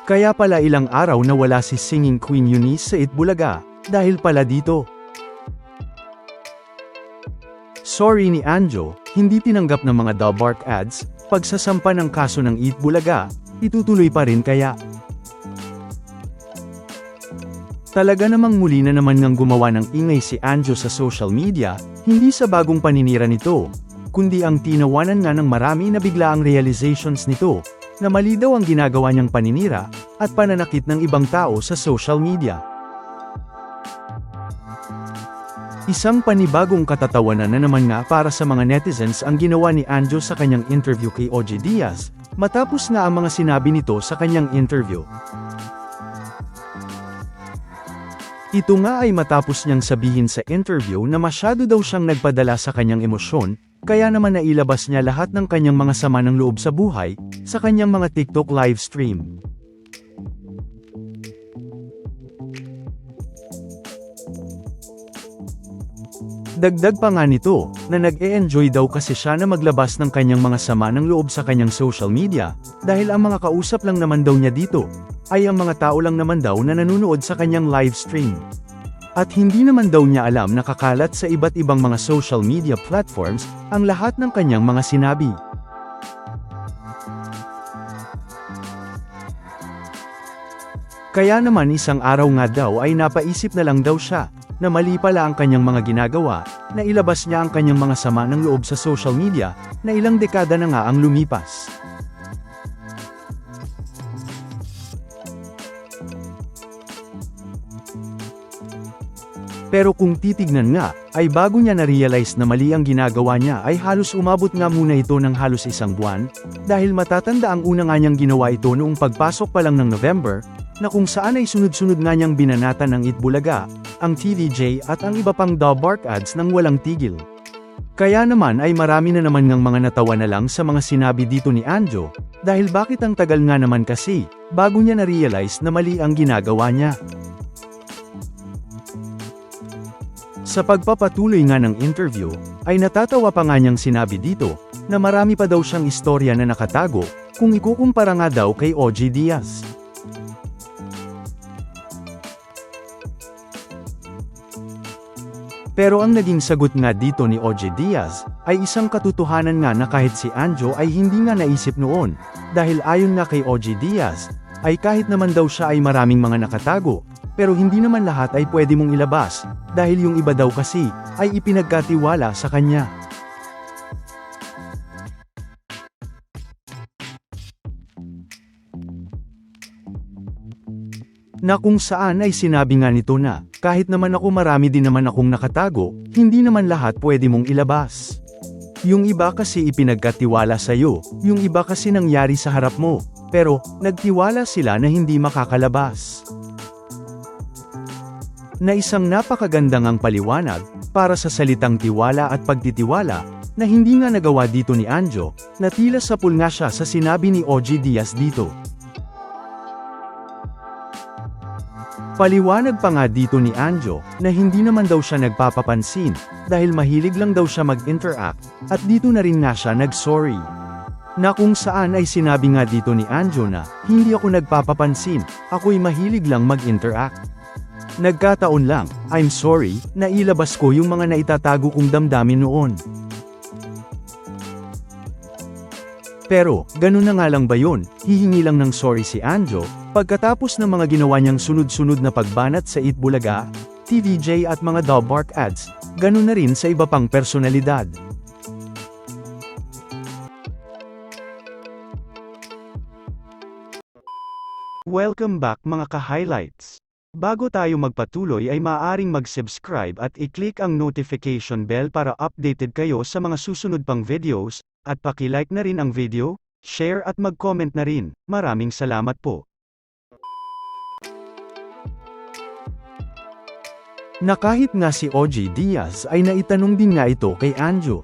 Kaya pala ilang araw na wala si Singing Queen Eunice sa Itbulaga, dahil pala dito. Sorry ni Anjo, hindi tinanggap ng mga Dabark ads, pagsasampa ng kaso ng Itbulaga, itutuloy pa rin kaya. Talaga namang muli na naman ngang gumawa ng ingay si Anjo sa social media, hindi sa bagong paninira nito, kundi ang tinawanan nga ng marami na bigla ang realizations nito, na mali daw ang ginagawa niyang paninira, at pananakit ng ibang tao sa social media. Isang panibagong katatawanan na naman nga para sa mga netizens ang ginawa ni Anjo sa kanyang interview kay OG Diaz, matapos nga ang mga sinabi nito sa kanyang interview. Ito nga ay matapos niyang sabihin sa interview na masyado daw siyang nagpadala sa kanyang emosyon, kaya naman nailabas niya lahat ng kanyang mga sama ng loob sa buhay, sa kanyang mga TikTok live stream. Dagdag pa nga nito, na nag-e-enjoy daw kasi siya na maglabas ng kanyang mga sama ng loob sa kanyang social media, dahil ang mga kausap lang naman daw niya dito, ay ang mga tao lang naman daw na nanonood sa kanyang live stream. At hindi naman daw niya alam na kakalat sa iba't ibang mga social media platforms, ang lahat ng kanyang mga sinabi. Kaya naman isang araw nga daw ay napaisip na lang daw siya, na mali pala ang kanyang mga ginagawa, na ilabas niya ang kanyang mga sama ng loob sa social media, na ilang dekada na nga ang lumipas. Pero kung titignan nga, ay bago niya na-realize na mali ang ginagawa niya ay halos umabot nga muna ito ng halos isang buwan, dahil matatanda ang una nga niyang ginawa ito noong pagpasok pa lang ng November, na kung saan ay sunod-sunod nga niyang binanatan ng Itbulaga, ang TVJ at ang iba pang Dabark ads nang walang tigil. Kaya naman ay marami na naman ngang mga natawa na lang sa mga sinabi dito ni Anjo, dahil bakit ang tagal nga naman kasi, bago niya na-realize na mali ang ginagawa niya. Sa pagpapatuloy nga ng interview, ay natatawa pa nga niyang sinabi dito, na marami pa daw siyang istorya na nakatago, kung ikukumpara nga daw kay OG Diaz. Pero ang naging sagot nga dito ni OG Diaz, ay isang katotohanan nga na kahit si Anjo ay hindi nga naisip noon, dahil ayon nga kay OG Diaz, ay kahit naman daw siya ay maraming mga nakatago, pero hindi naman lahat ay pwede mong ilabas, dahil yung iba daw kasi, ay ipinagkatiwala sa kanya. Na kung saan ay sinabi nga nito na, kahit naman ako marami din naman akong nakatago, hindi naman lahat pwede mong ilabas. Yung iba kasi ipinagkatiwala sa'yo, yung iba kasi nangyari sa harap mo, pero, nagtiwala sila na hindi makakalabas. Na isang napakagandang ang paliwanag, para sa salitang tiwala at pagtitiwala, na hindi nga nagawa dito ni Anjo, na tila sapul nga siya sa sinabi ni OG Diaz dito. Paliwanag pa nga dito ni Anjo, na hindi naman daw siya nagpapapansin, dahil mahilig lang daw siya mag-interact, at dito na rin nga siya nag-sorry. Na kung saan ay sinabi nga dito ni Anjo na, hindi ako nagpapapansin, ako'y mahilig lang mag-interact. Nagkataon lang, I'm sorry, na ilabas ko yung mga naitatago kong damdamin noon. Pero, ganun na nga lang ba yun, hihingi lang ng sorry si Anjo, pagkatapos ng mga ginawa niyang sunod-sunod na pagbanat sa Itbulaga, TVJ at mga Dabark ads, ganun na rin sa iba pang personalidad. Welcome back mga ka-highlights. Bago tayo magpatuloy ay maaaring mag-subscribe at i-click ang notification bell para updated kayo sa mga susunod pang videos, at paki-like na rin ang video, share at mag-comment na rin. Maraming salamat po. Na kahit nga si OG Diaz ay naitanong din nga ito kay Anjo.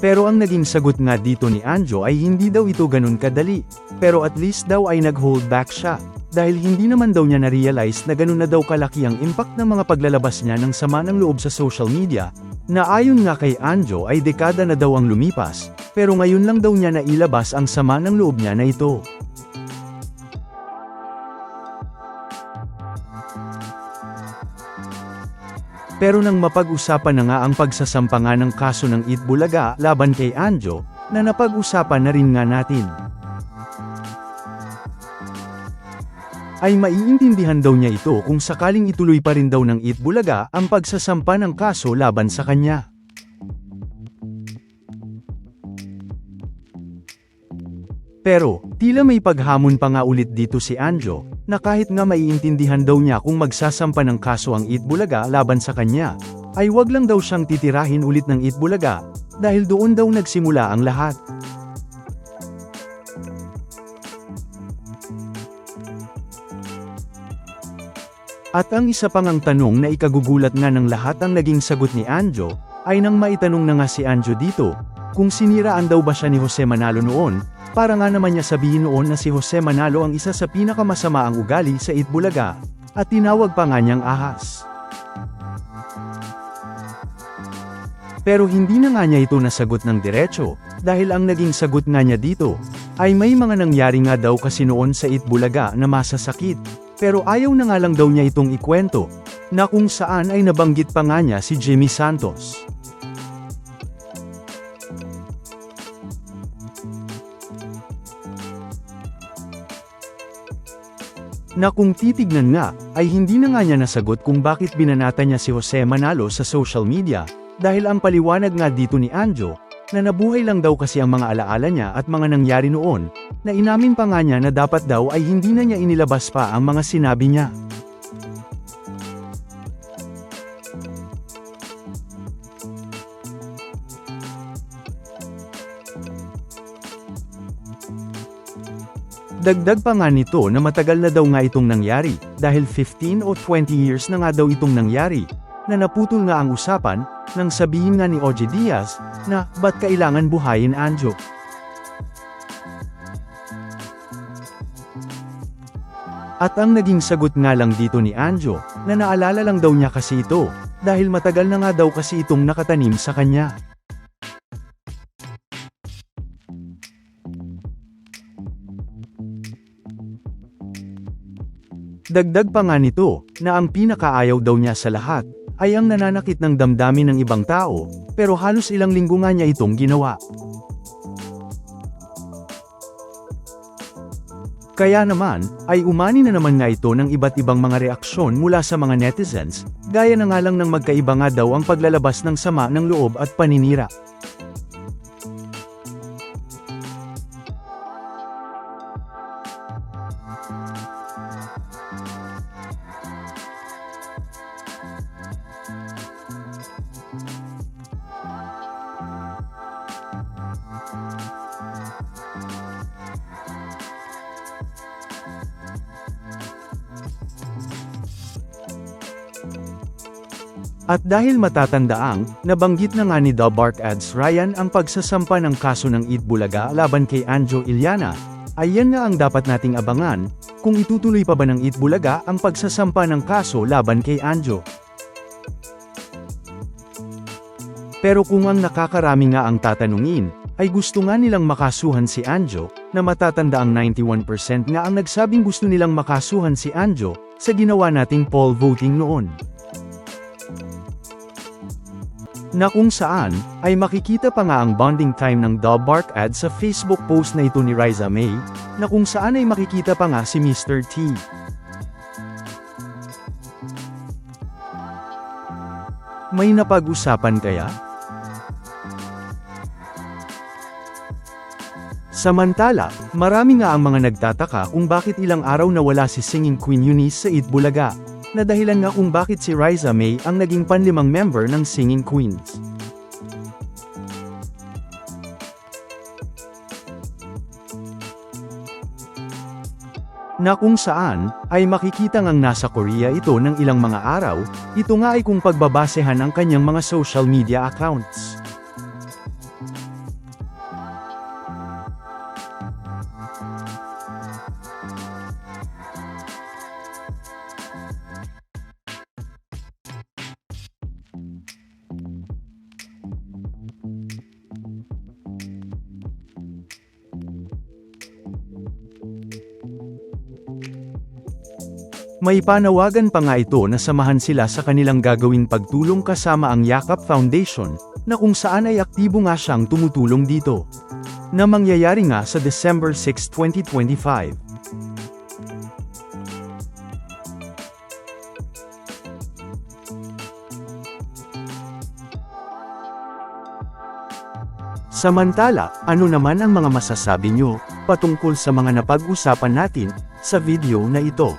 Pero ang naging sagot nga dito ni Anjo ay hindi daw ito ganun kadali, pero at least daw ay nag-hold back siya. Dahil hindi naman daw niya na-realize na ganun na daw kalaki ang impact ng mga paglalabas niya ng sama ng loob sa social media, na ayon nga kay Anjo ay dekada na daw ang lumipas, pero ngayon lang daw niya nailabas ang sama ng loob niya na ito. Pero nang mapag-usapan na nga ang pagsasampa nga ng kaso ng Itbulaga laban kay Anjo, na napag-usapan na rin nga natin, ay maiintindihan daw niya ito kung sakaling ituloy pa rin daw ng Itbulaga ang pagsasampa ng kaso laban sa kanya. Pero, tila may paghamon pa nga ulit dito si Anjo, na kahit nga maiintindihan daw niya kung magsasampa ng kaso ang Itbulaga laban sa kanya, ay wag lang daw siyang titirahin ulit ng Itbulaga, dahil doon daw nagsimula ang lahat. At ang isa pang ang tanong na ikagugulat nga ng lahat ang naging sagot ni Anjo, ay nang maitanong na nga si Anjo dito, kung siniraan daw ba siya ni Jose Manalo noon, para nga naman niya sabihin noon na si Jose Manalo ang isa sa pinakamasama ang ugali sa Itbulaga, at tinawag pa nga niyang ahas. Pero hindi na nga niya ito nasagot ng diretso, dahil ang naging sagot nga niya dito, ay may mga nangyari nga daw kasi noon sa Itbulaga na masasakit, pero ayaw na nga lang daw niya itong ikwento, na kung saan ay nabanggit pa nga niya si Jimmy Santos. Na kung titignan nga, ay hindi na nga niya nasagot kung bakit binanata niya si Jose Manalo sa social media, dahil ang paliwanag nga dito ni Anjo, na nabuhay lang daw kasi ang mga alaala niya at mga nangyari noon, na inamin pa nga niya na dapat daw ay hindi na niya inilabas pa ang mga sinabi niya. Dagdag pa nga nito na matagal na daw nga itong nangyari, dahil 15 o 20 years na nga daw itong nangyari, na naputol nga ang usapan, nang sabihin nga ni OJ Diaz, na, ba't kailangan buhayin Anjo? At ang naging sagot nga lang dito ni Anjo, na naalala lang daw niya kasi ito, dahil matagal na nga daw kasi itong nakatanim sa kanya. Dagdag pa nga nito, na ang pinakaayaw daw niya sa lahat, ay ang nananakit ng damdamin ng ibang tao, pero halos ilang linggo nga niya itong ginawa. Kaya naman, ay umani na naman nga ito ng iba't ibang mga reaksyon mula sa mga netizens, gaya na nga lang ng magkaiba nga daw ang paglalabas ng sama ng loob at paninira. At dahil matatandaang, nabanggit na nga ni The Bark Ads Ryan ang pagsasampa ng kaso ng Itbulaga laban kay Anjo Iliana, ay yan nga ang dapat nating abangan, kung itutuloy pa ba ng Itbulaga ang pagsasampa ng kaso laban kay Anjo. Pero kung ang nakakarami nga ang tatanungin, ay gusto nga nilang makasuhan si Anjo, na matatanda ang 91% nga ang nagsabing gusto nilang makasuhan si Anjo, sa ginawa nating poll voting noon. Na kung saan, ay makikita pa nga ang bonding time ng The Bark Ad sa Facebook post na ito ni Riza May, na kung saan ay makikita pa nga si Mr. T. May napag-usapan kaya? Samantala, marami nga ang mga nagtataka kung bakit ilang araw na wala si singing Queen Eunice sa Itbulaga, na dahilan nga kung bakit si Riza May ang naging panlimang member ng Singing Queens. Na kung saan, ay makikita ngang nasa Korea ito ng ilang mga araw, ito nga ay kung pagbabasehan ang kanyang mga social media accounts. May panawagan pa nga ito na samahan sila sa kanilang gagawing pagtulong kasama ang Yakap Foundation, na kung saan ay aktibo nga siyang tumutulong dito. Na mangyayari nga sa December 6, 2025. Samantala, ano naman ang mga masasabi nyo patungkol sa mga napag-usapan natin sa video na ito?